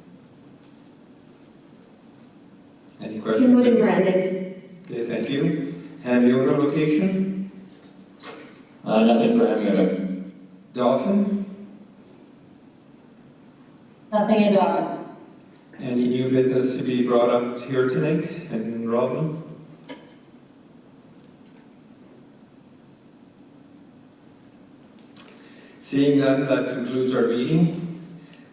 Any questions? Good morning, Brandon. Okay, thank you. Hamiota location? Nothing for Hamiota. Dauphin? Nothing in Dauphin. Any new business to be brought up here tonight in Roblin? Seeing none, that concludes our meeting.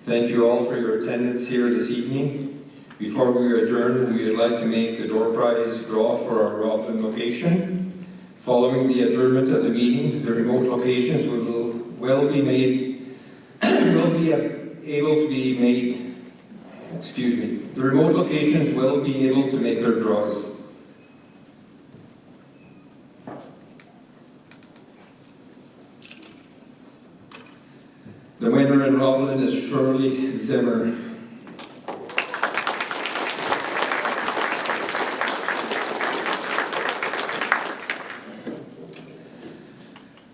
Thank you all for your attendance here this evening. Before we adjourn, we would like to make the door prize draw for our Roblin location. Following the adjournment of the meeting, the remote locations will be able to make their draws. The winner in Roblin is Shirley Zimmer.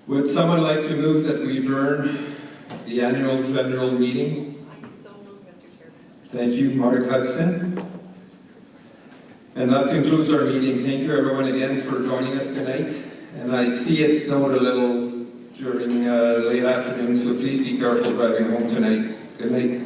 Would someone like to move that we adjourn the annual general meeting? I so move, Mr. Chairman. Thank you, Mark Hudson. And that concludes our meeting. Thank you everyone again for joining us tonight. And I see it snowed a little during late afternoon, so please be careful driving home tonight. Good night.